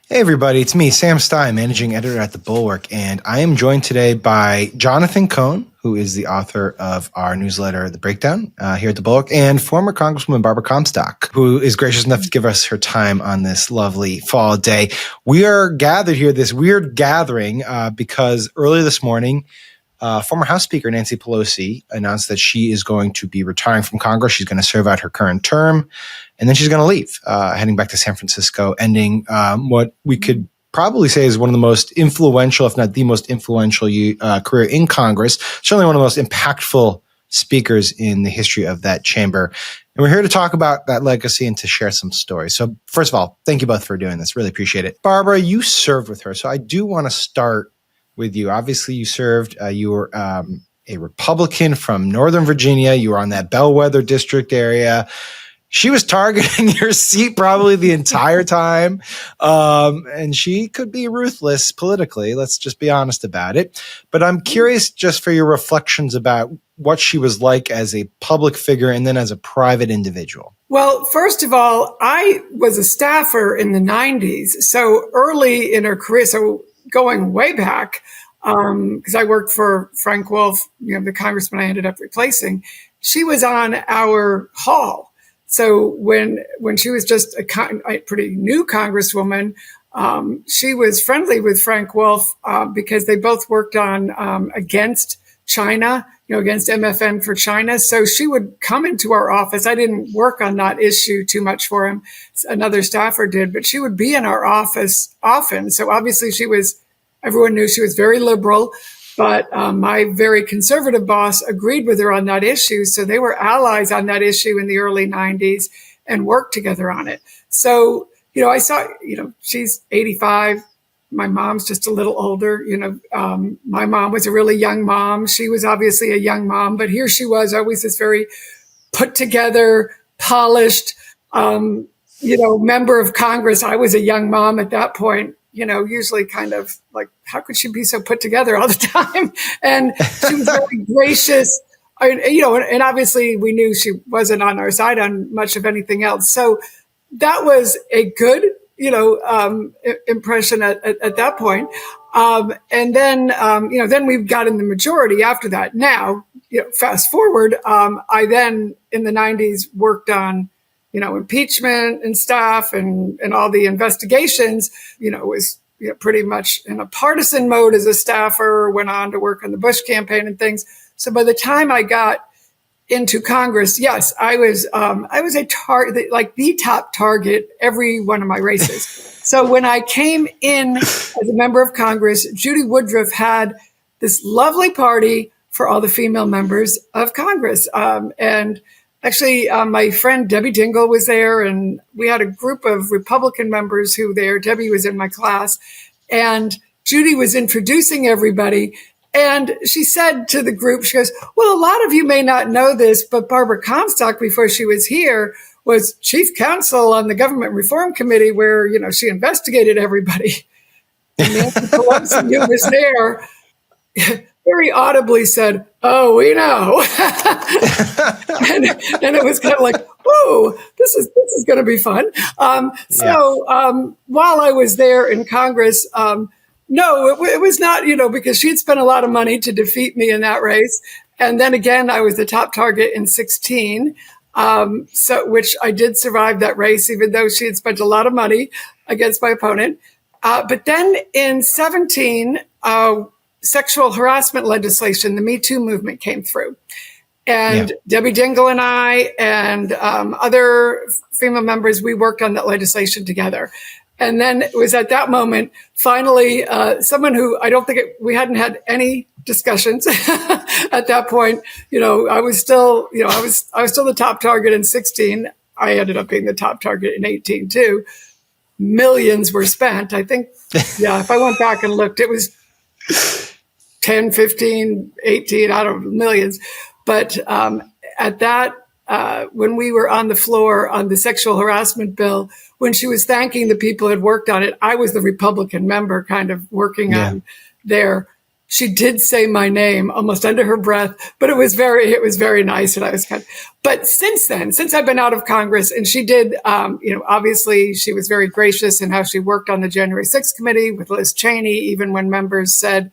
Hey everybody, it's me, Sam Stein, managing editor at the Bulwark, and I am joined today by Jonathan Cohn, who is the author of our newsletter, The Breakdown, here at the Bulwark, and former Congresswoman Barbara Comstock, who is gracious enough to give us her time on this lovely fall day. We are gathered here, this weird gathering, because earlier this morning, former House Speaker Nancy Pelosi announced that she is going to be retiring from Congress. She's going to serve out her current term, and then she's going to leave, heading back to San Francisco, ending what we could probably say is one of the most influential, if not the most influential career in Congress, certainly one of the most impactful speakers in the history of that chamber. And we're here to talk about that legacy and to share some stories. So first of all, thank you both for doing this. Really appreciate it. Barbara, you served with her, so I do want to start with you. Obviously, you served, you were a Republican from Northern Virginia. You were on that bellwether district area. She was targeting your seat probably the entire time. And she could be ruthless politically. Let's just be honest about it. But I'm curious just for your reflections about what she was like as a public figure and then as a private individual. Well, first of all, I was a staffer in the 90s. So early in her career, so going way back, because I worked for Frank Wolf, the congressman I ended up replacing, she was on our hall. So when she was just a pretty new congresswoman, she was friendly with Frank Wolf because they both worked on against China, against MFN for China. So she would come into our office. I didn't work on that issue too much for him. Another staffer did, but she would be in our office often. So obviously everyone knew she was very liberal. But my very conservative boss agreed with her on that issue. So they were allies on that issue in the early 90s and worked together on it. So, I saw, she's 85. My mom's just a little older. My mom was a really young mom. She was obviously a young mom, but here she was, always this very put together, polished, member of Congress. I was a young mom at that point. Usually kind of like, how could she be so put together all the time? And she was very gracious, and obviously we knew she wasn't on our side on much of anything else. So that was a good, impression at that point. And then, then we got in the majority after that. Now, fast forward, I then in the 90s worked on impeachment and stuff and all the investigations, was pretty much in a partisan mode as a staffer, went on to work on the Bush campaign and things. So by the time I got into Congress, yes, I was a target, like the top target every one of my races. So when I came in as a member of Congress, Judy Woodruff had this lovely party for all the female members of Congress. And actually, my friend Debbie Dingell was there, and we had a group of Republican members who were there. Debbie was in my class, and Judy was introducing everybody. And she said to the group, she goes, well, a lot of you may not know this, but Barbara Comstock, before she was here, was chief counsel on the Government Reform Committee where, she investigated everybody. And Nancy Pelosi, who was there, very audibly said, oh, we know. and it was kind of like, whoa, this is going to be fun. While I was there in Congress, no, it was not, because she'd spent a lot of money to defeat me in that race. And then again, I was the top target in 2016, which I did survive that race, even though she had spent a lot of money against my opponent. But then in 2017, sexual harassment legislation, the Me Too movement came through. And Debbie Dingell and I and other female members, we worked on that legislation together. And then it was at that moment, finally, someone who I don't think we hadn't had any discussions at that point. I was still, I was still the top target in 2016. I ended up being the top target in 2018 too. Millions were spent. I think, if I went back and looked, it was 10, 15, 18, I don't know, millions. But at that, when we were on the floor on the sexual harassment bill, when she was thanking the people who had worked on it, I was the Republican member kind of working on there. she did say my name almost under her breath, but it was very nice. And I was but since then, since I've been out of Congress, and she did, obviously she was very gracious in how she worked on the January 6th committee with Liz Cheney, even when members said,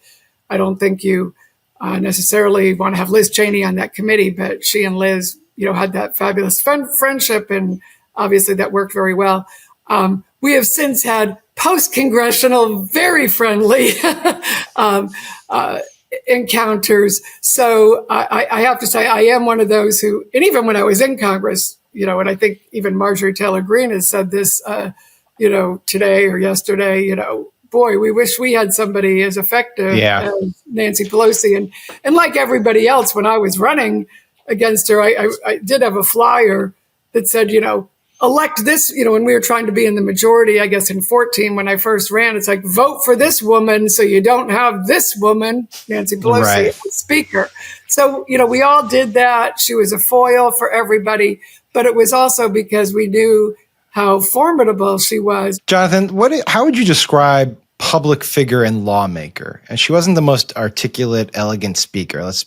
I don't think you necessarily want to have Liz Cheney on that committee, but she and Liz, had that fabulous friendship, and obviously that worked very well. We have since had post-congressional, very friendly encounters. So I have to say, I am one of those who, and even when I was in Congress, and I think even Marjorie Taylor Greene has said this, today or yesterday, boy, we wish we had somebody as effective as Nancy Pelosi. And like everybody else, when I was running against her, I did have a flyer that said, elect this, when we were trying to be in the majority, I guess in 2014, when I first ran, it's like, vote for this woman so you don't have this woman, Nancy Pelosi, as speaker. So, we all did that. She was a foil for everybody, but it was also because we knew how formidable she was. Jonathan, how would you describe public figure and lawmaker? And she wasn't the most articulate, elegant speaker. Let's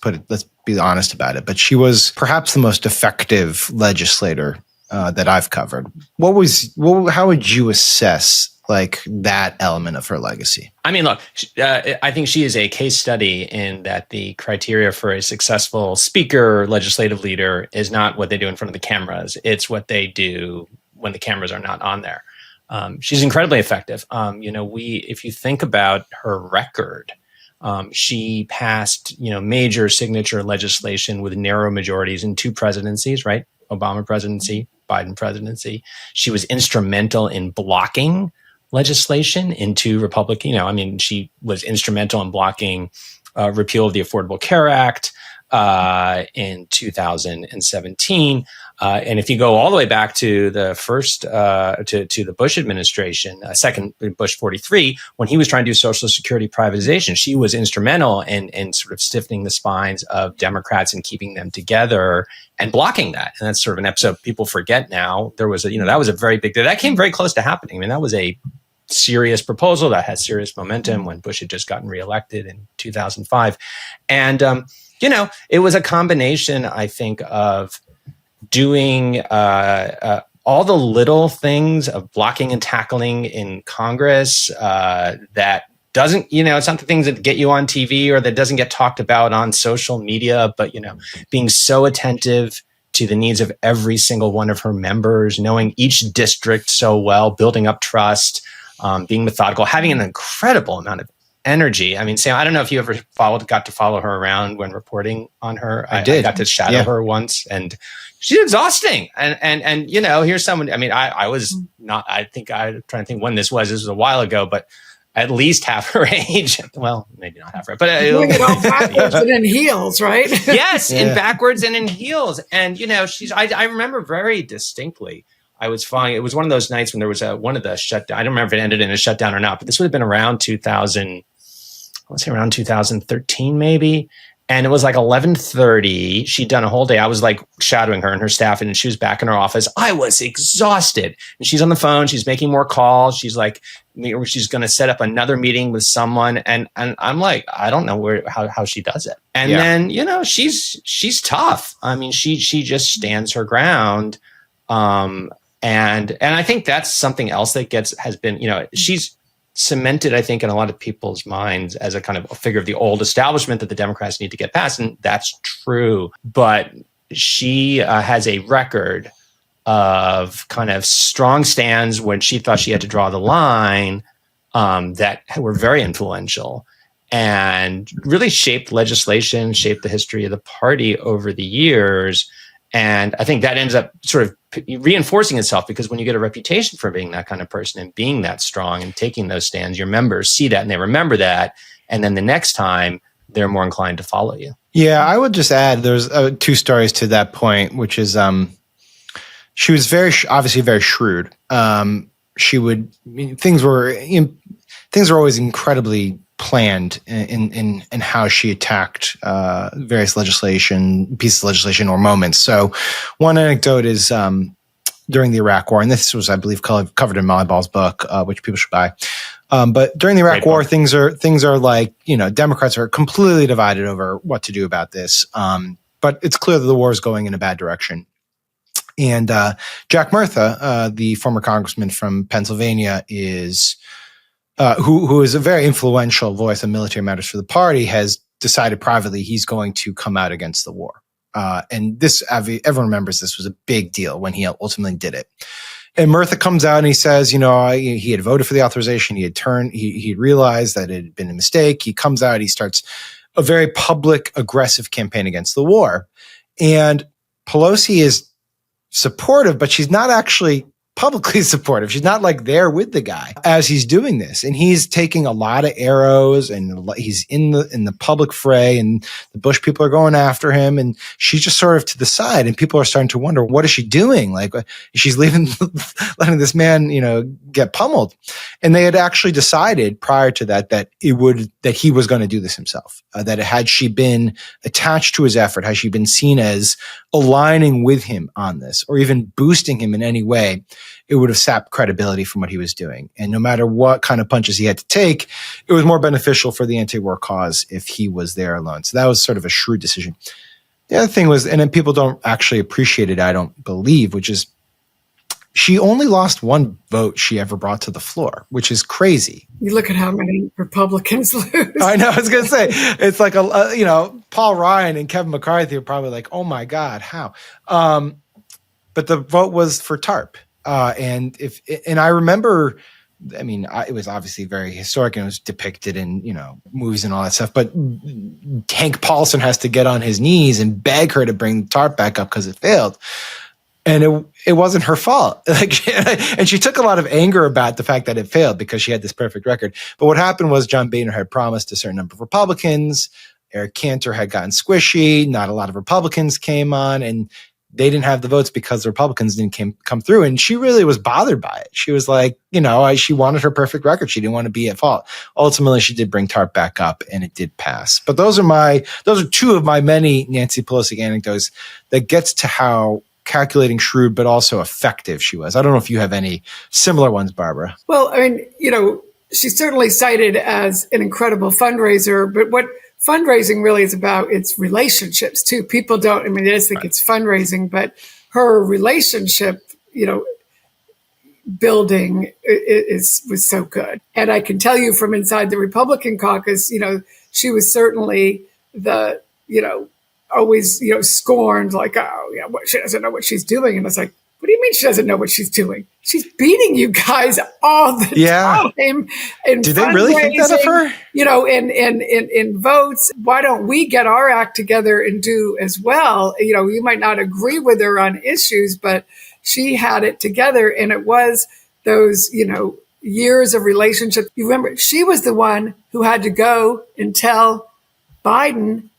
be honest about it. But she was perhaps the most effective legislator that I've covered. How would you assess that element of her legacy? I mean, look, I think she is a case study in that the criteria for a successful speaker, legislative leader is not what they do in front of the cameras. It's what they do when the cameras are not on there. She's incredibly effective. If you think about her record, she passed, major signature legislation with narrow majorities in 2 presidencies, right? Obama presidency, Biden presidency. She was instrumental in blocking legislation in 2 Republican, she was instrumental in blocking repeal of the Affordable Care Act in 2017. And if you go all the way back to the first, to the Bush administration, second Bush 43, when he was trying to do Social Security privatization, she was instrumental in sort of stiffening the spines of Democrats and keeping them together and blocking that. And that's sort of an episode people forget now. There was that was a very big, that came very close to happening. I mean, that was a serious proposal that had serious momentum when Bush had just gotten reelected in 2005. And, it was a combination, I think, of doing all the little things of blocking and tackling in Congress that doesn't, it's not the things that get you on TV or that doesn't get talked about on social media, but, being so attentive to the needs of every single one of her members, knowing each district so well, building up trust, being methodical, having an incredible amount of energy. I mean, Sam, I don't know if you ever got to follow her around when reporting on her. I did. I got to shadow her once, and she's exhausting. And here's someone. I mean, I was not. I'm trying to think when this was. This was a while ago, but at least half her age. Well, maybe not half her, but doing it all backwards and in heels, right? Yes, in backwards and in heels. And she's. I remember very distinctly. I was fine. It was one of those nights when there was one of the shutdown. I don't remember if it ended in a shutdown or not, but this would have been around 2000. I want to say around 2013, maybe. And it was like 11:30. She'd done a whole day. I was like shadowing her and her staff, and she was back in her office. I was exhausted. And she's on the phone. She's making more calls. She's like, she's going to set up another meeting with someone. And I'm like, I don't know how she does it. And then, she's tough. I mean, she just stands her ground. And I think that's something else that has been, she's cemented, I think, in a lot of people's minds as a kind of a figure of the old establishment that the Democrats need to get past. And that's true. But she has a record of kind of strong stands when she thought she had to draw the line that were very influential and really shaped legislation, shaped the history of the party over the years. And I think that ends up sort of reinforcing itself, because when you get a reputation for being that kind of person and being that strong and taking those stands, your members see that and they remember that. And then the next time they're more inclined to follow you. Yeah, I would just add there's 2 stories to that point, which is she was obviously very shrewd. Things were always incredibly planned in how she attacked various pieces of legislation or moments. So one anecdote is during the Iraq War, and this was, I believe, covered in Molly Ball's book, which people should buy. But during the Iraq Great War, book. things are like, Democrats are completely divided over what to do about this. But it's clear that the war is going in a bad direction. And Jack Murtha, the former congressman from Pennsylvania, is who is a very influential voice on military matters for the party, has decided privately he's going to come out against the war. And this, everyone remembers, this was a big deal when he ultimately did it. And Murtha comes out and he says, he had voted for the authorization. He realized that it had been a mistake. He comes out, he starts a very public, aggressive campaign against the war. And Pelosi is supportive, but she's not actually publicly supportive. She's not like there with the guy as he's doing this. And he's taking a lot of arrows and he's in the public fray, and the Bush people are going after him, and she's just sort of to the side, and people are starting to wonder, what is she doing? Like, she's letting this man, get pummeled. And they had actually decided prior to that he was going to do this himself, that had she been attached to his effort, had she been seen as aligning with him on this, or even boosting him in any way, it would have sapped credibility from what he was doing. And no matter what kind of punches he had to take, it was more beneficial for the anti-war cause if he was there alone. So that was sort of a shrewd decision. The other thing was, and then people don't actually appreciate it, I don't believe, which is she only lost one vote she ever brought to the floor, which is crazy. You look at how many Republicans lose. I know. I was going to say, it's like, Paul Ryan and Kevin McCarthy are probably like, oh my God, how? But the vote was for TARP. And I remember, it was obviously very historic and it was depicted in, movies and all that stuff, but Hank Paulson has to get on his knees and beg her to bring TARP back up because it failed. And it wasn't her fault. And she took a lot of anger about the fact that it failed because she had this perfect record. But what happened was John Boehner had promised a certain number of Republicans. Eric Cantor had gotten squishy. Not a lot of Republicans came on, and they didn't have the votes because the Republicans didn't come through. And she really was bothered by it. She was like, she wanted her perfect record. She didn't want to be at fault. Ultimately, she did bring TARP back up and it did pass. But those are two of my many Nancy Pelosi anecdotes that gets to how calculating, shrewd, but also effective she was. I don't know if you have any similar ones, Barbara. Well, she's certainly cited as an incredible fundraiser, but what fundraising really is about, it's relationships too. People don't, they just think it's fundraising, but her relationship, building was so good. And I can tell you from inside the Republican caucus, she was certainly the, always, scorned, like, oh, yeah, she doesn't know what she's doing. And I was like, what do you mean she doesn't know what she's doing? She's beating you guys all the time. Do they really think that of her? In votes. Why don't we get our act together and do as well? You might not agree with her on issues, but she had it together. And it was those, years of relationship. You remember, she was the one who had to go and tell Biden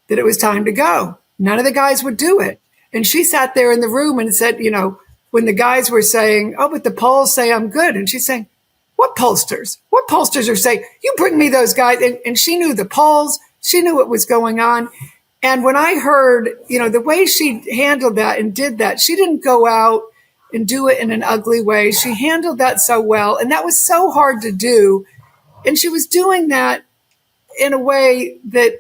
that it was time to go. None of the guys would do it. And she sat there in the room and said, when the guys were saying, oh, but the polls say I'm good. And she's saying, what pollsters? What pollsters are saying, you bring me those guys? And she knew the polls. She knew what was going on. And when I heard, the way she handled that and did that, she didn't go out and do it in an ugly way. She handled that so well. And that was so hard to do. And she was doing that in a way that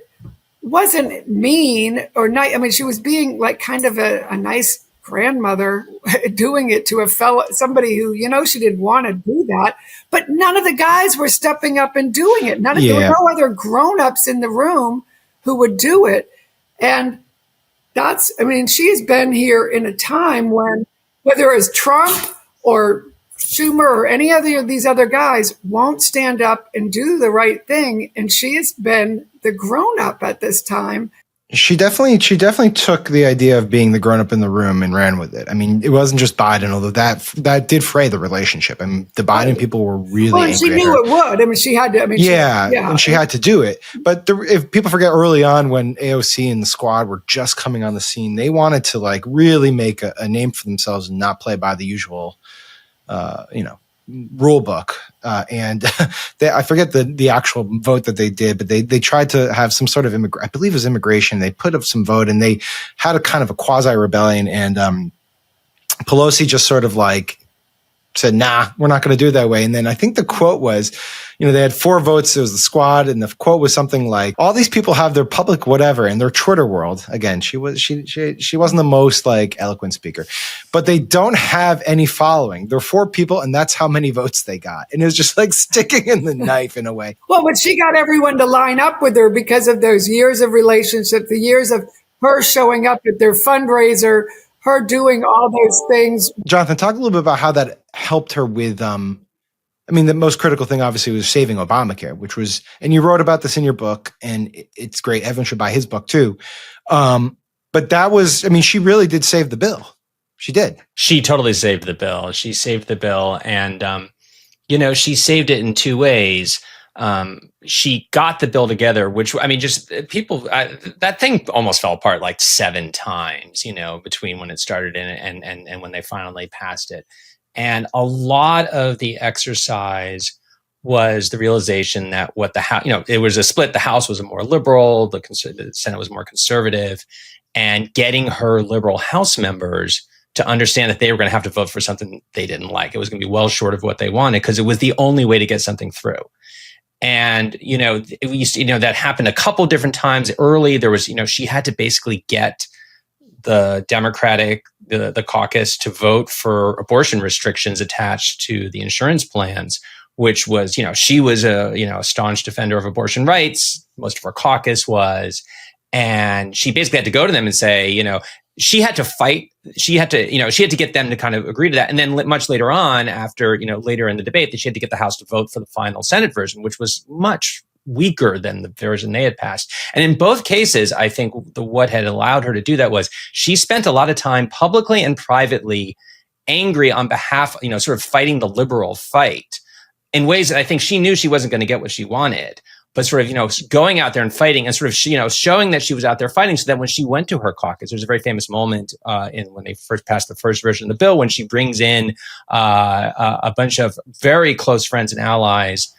wasn't mean or nice. She was being like kind of a nice grandmother doing it to somebody who, she didn't want to do that, but none of the guys were stepping up and doing it. There were no other grown-ups in the room who would do it. And she has been here in a time when, whether it's Trump or Schumer or any other of these other guys, won't stand up and do the right thing. And she has been the grown-up at this time. She definitely took the idea of being the grown-up in the room and ran with it. It wasn't just Biden, although that did fray the relationship. The Biden people were really angry. She knew it would. She had to. And she had to do it. But if people forget, early on when AOC and the squad were just coming on the scene, they wanted to really make a name for themselves and not play by the usual rule book. And I forget the actual vote that they did, but they tried to have some sort of I believe it was immigration. They put up some vote and they had a kind of a quasi rebellion. And Pelosi just sort of said, nah, we're not going to do it that way. And then I think the quote was, they had 4 votes. It was the squad. And the quote was something like, all these people have their public whatever in their Twitter world. Again, she wasn't the most like eloquent speaker, but they don't have any following. There are 4 people and that's how many votes they got. And it was just like sticking in the knife in a way. Well, but she got everyone to line up with her because of those years of relationship, the years of her showing up at their fundraiser, her doing all those things. Jonathan, talk a little bit about how that helped her with, the most critical thing obviously was saving Obamacare, which was, and you wrote about this in your book, and it's great. Everyone should buy his book too. But that was, she really did save the bill. She did. She totally saved the bill. She saved the bill. And, she saved it in 2 ways. She got the bill together, which, that thing almost fell apart like 7 times, between when it started and when they finally passed it. And a lot of the exercise was the realization that what the House, it was a split. The House was more liberal, the Senate was more conservative, and getting her liberal House members to understand that they were going to have to vote for something they didn't like. It was going to be well short of what they wanted because it was the only way to get something through. And, that happened a couple different times early. There was, she had to basically get the Democratic, the caucus to vote for abortion restrictions attached to the insurance plans, which was, she was a staunch defender of abortion rights. Most of her caucus was. And she basically had to go to them and say, she had to fight. She had to get them to kind of agree to that. And then much later on, after, later in the debate, that she had to get the House to vote for the final Senate version, which was much weaker than the version they had passed. And in both cases, I think what had allowed her to do that was she spent a lot of time publicly and privately angry on behalf, sort of fighting the liberal fight in ways that I think she knew she wasn't going to get what she wanted. But sort of, going out there and fighting and sort of, showing that she was out there fighting so that when she went to her caucus, there's a very famous moment when they first passed the first version of the bill, when she brings in a bunch of very close friends and allies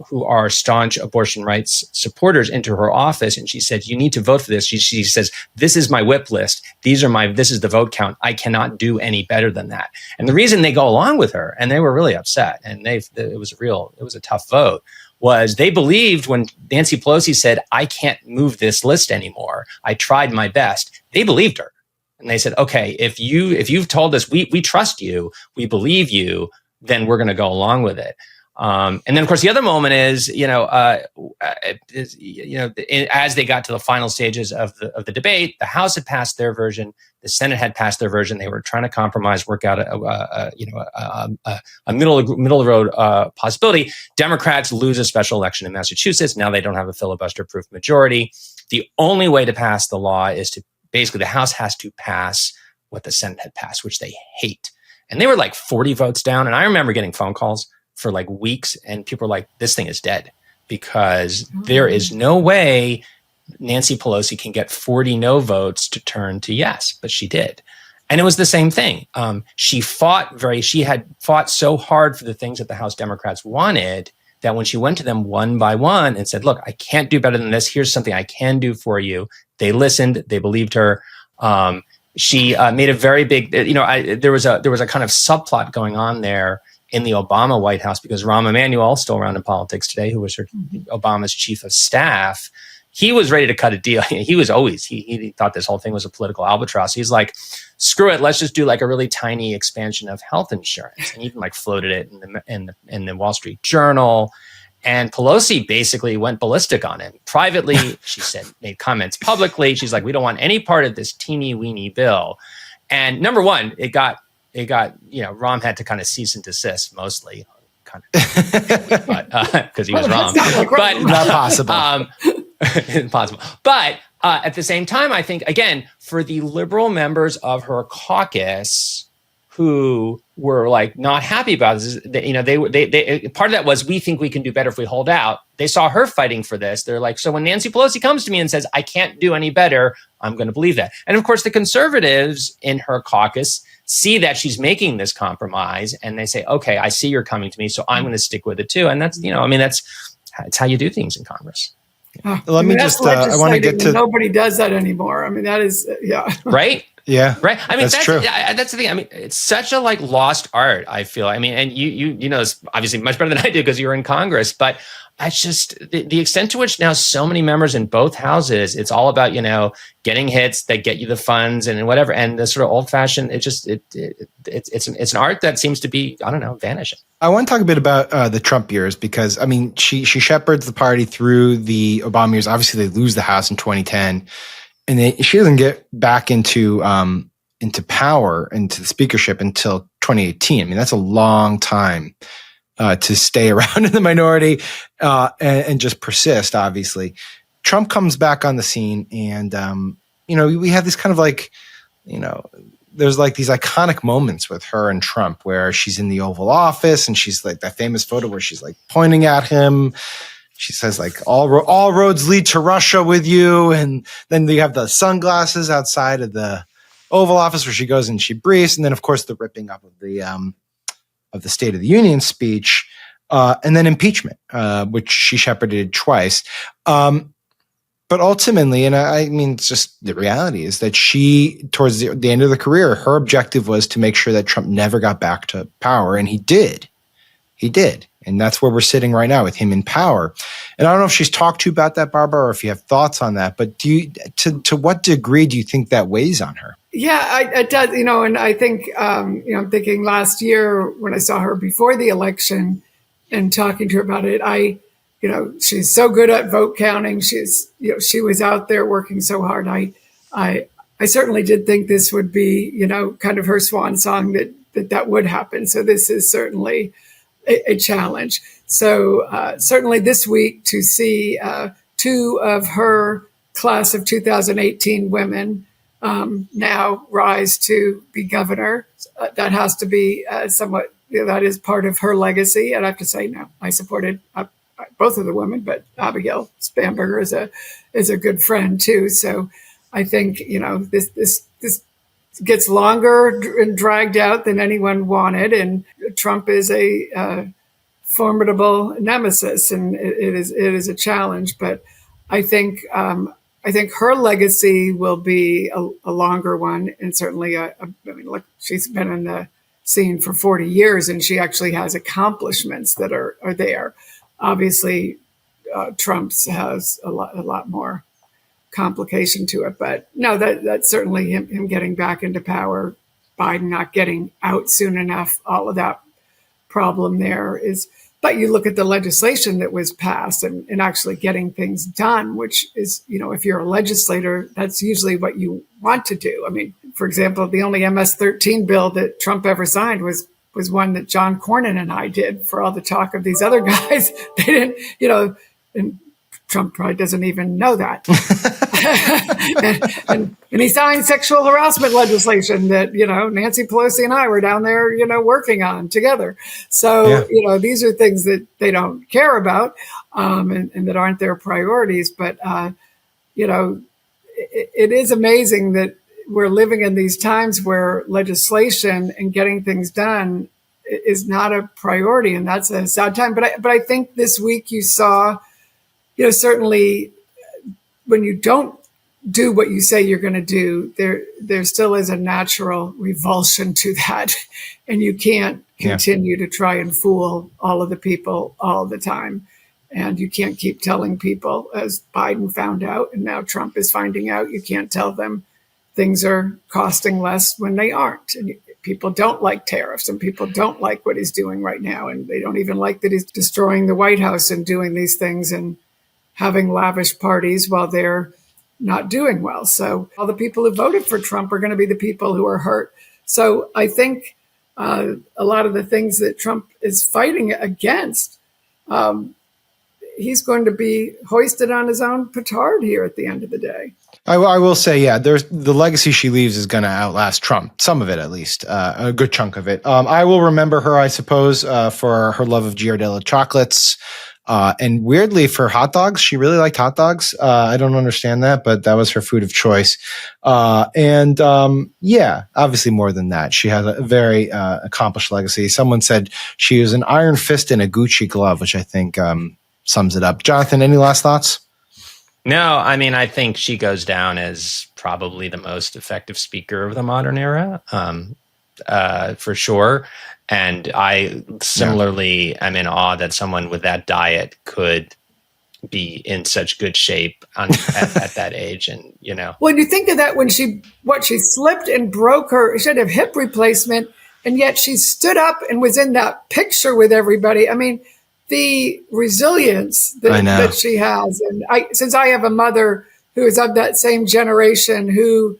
who are staunch abortion rights supporters into her office. And she said, you need to vote for this. She says, this is my whip list. This is the vote count. I cannot do any better than that. And the reason they go along with her, and they were really upset, and it was a tough vote, was they believed when Nancy Pelosi said, I can't move this list anymore. I tried my best. They believed her. And they said, okay, if you've told us we trust you, we believe you, then we're going to go along with it. And then, of course, the other moment is, as they got to the final stages of the debate, the House had passed their version, the Senate had passed their version. They were trying to compromise, work out a middle of the road possibility. Democrats lose a special election in Massachusetts. Now they don't have a filibuster-proof majority. The only way to pass the law is to basically the House has to pass what the Senate had passed, which they hate. And they were like 40 votes down. And I remember getting phone calls for like weeks, and people were like, this thing is dead because there is no way Nancy Pelosi can get 40 no votes to turn to yes, but she did. And it was the same thing. She had fought so hard for the things that the House Democrats wanted that when she went to them one by one and said, look, I can't do better than this. Here's something I can do for you. They listened, they believed her. She made a very big, there was a kind of subplot going on there in the Obama White House because Rahm Emanuel, still around in politics today, who was Obama's chief of staff, he was ready to cut a deal. He thought this whole thing was a political albatross. He's like, screw it, let's just do like a really tiny expansion of health insurance, and even like floated it in the Wall Street Journal. And Pelosi basically went ballistic on him. Privately, she made comments publicly. She's like, we don't want any part of this teeny weeny bill. And number one, it got Rahm had to kind of cease and desist mostly, kind of, but because he was Rahm, but not possible. Impossible. But at the same time, I think again for the liberal members of her caucus who were like not happy about this, they part of that was we think we can do better if we hold out. They saw her fighting for this. They're like, so when Nancy Pelosi comes to me and says I can't do any better, I'm going to believe that. And of course, the conservatives in her caucus see that she's making this compromise, and they say, okay, I see you're coming to me, so I'm going to stick with it too. And that's that's how you do things in Congress. Let me just, I want to get to... Nobody does that anymore. I mean, that is, yeah. Right? Yeah, right. I mean, that's true. That's the thing. I mean, it's such a like lost art, I feel. I mean, and you know this obviously much better than I do because you were in Congress, but it's just the extent to which now so many members in both houses, it's all about, you know, getting hits that get you the funds and whatever. And the sort of old fashioned, it's an art that seems to be, I don't know, vanishing. I want to talk a bit about the Trump years because, I mean, she shepherds the party through the Obama years. Obviously, they lose the House in 2010, and she doesn't get back into power, into the speakership until 2018. I mean, that's a long time to stay around in the minority and just persist, obviously. Trump comes back on the scene, and, you know, we have this kind of like, you know, there's like these iconic moments with her and Trump where she's in the Oval Office and she's like that famous photo where she's like pointing at him. She says like all roads lead to Russia with you. And then you have the sunglasses outside of the Oval Office where she goes and she briefs. And then of course the ripping up of the State of the Union speech, and then impeachment, which she shepherded twice. But ultimately, and I mean, it's just the reality is that she, towards the end of the career, her objective was to make sure that Trump never got back to power. And he did. He did. And that's where we're sitting right now with him in power. And I don't know if she's talked to you about that, Barbara, or if you have thoughts on that. But to what degree do you think that weighs on her? Yeah, it does. You know, and I think, you know, I'm thinking last year when I saw her before the election and talking to her about it, you know, she's so good at vote counting. You know, she was out there working so hard. I certainly did think this would be, you know, kind of her swan song that would happen. So this is certainly a challenge. So certainly this week to see two of her class of 2018 women now rise to be governor, that has to be somewhat, you know, that is part of her legacy. And I have to say, no, I supported both of the women, but Abigail Spanberger is a good friend too. So I think, you know, this gets longer and dragged out than anyone wanted, and Trump is a formidable nemesis, and it is a challenge. But I think her legacy will be a longer one, and certainly I mean, look, she's been in the scene for 40 years, and she actually has accomplishments that are there. Obviously, Trump's has a lot more complication to it, but no, that's certainly him getting back into power, Biden not getting out soon enough, all of that problem there is. But you look at the legislation that was passed and actually getting things done, which is, you know, if you're a legislator, that's usually what you want to do. I mean, for example, the only MS-13 bill that Trump ever signed was one that John Cornyn and I did. For all the talk of these other guys, they didn't, you know, and Trump probably doesn't even know that. and he signed sexual harassment legislation that, you know, Nancy Pelosi and I were down there, you know, working on together. So, yeah. You know, these are things that they don't care about and that aren't their priorities. But, you know, it is amazing that we're living in these times where legislation and getting things done is not a priority. And that's a sad time. But I think this week you saw, you know, certainly when you don't do what you say you're going to do, there still is a natural revulsion to that. And you can't continue to try and fool all of the people all the time. And you can't keep telling people, as Biden found out, and now Trump is finding out, you can't tell them things are costing less when they aren't. And people don't like tariffs, and people don't like what he's doing right now. And they don't even like that he's destroying the White House and doing these things and having lavish parties while they're not doing well. So all the people who voted for Trump are going to be the people who are hurt. So I think a lot of the things that Trump is fighting against, he's going to be hoisted on his own petard here at the end of the day. I will say, yeah, the legacy she leaves is going to outlast Trump, some of it at least, a good chunk of it. I will remember her, I suppose, for her love of Ghirardelli chocolates. And weirdly, for hot dogs, she really liked hot dogs. I don't understand that, but that was her food of choice. Yeah, obviously more than that. She has a very accomplished legacy. Someone said she was an iron fist in a Gucci glove, which I think sums it up. Jonathan, any last thoughts? No, I mean, I think she goes down as probably the most effective speaker of the modern era, for sure. And I similarly am in awe that someone with that diet could be in such good shape at that age. And, When you think of that, when she slipped and broke she had a hip replacement, and yet she stood up and was in that picture with everybody. I mean, the resilience that she has. And since I have a mother who is of that same generation, who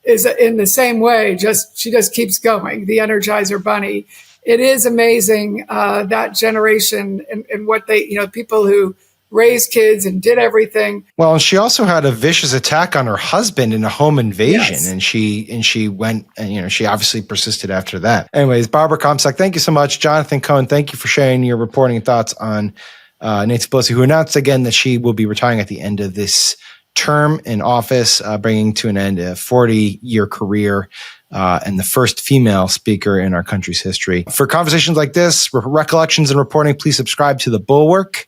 is in the same way, she just keeps going, the Energizer Bunny. It is amazing, that generation and what they, people who raised kids and did everything. Well, and she also had a vicious attack on her husband in a home invasion, Yes. and she went, and she obviously persisted after that. Anyways, Barbara Comstock, thank you so much. Jonathan Cohn, thank you for sharing your reporting and thoughts on Nancy Pelosi, who announced again that she will be retiring at the end of this term in office, bringing to an end a 40-year career. And the first female speaker in our country's history. For conversations like this, recollections and reporting, please subscribe to The Bulwark,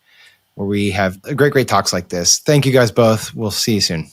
where we have great talks like this. Thank you guys both. We'll see you soon.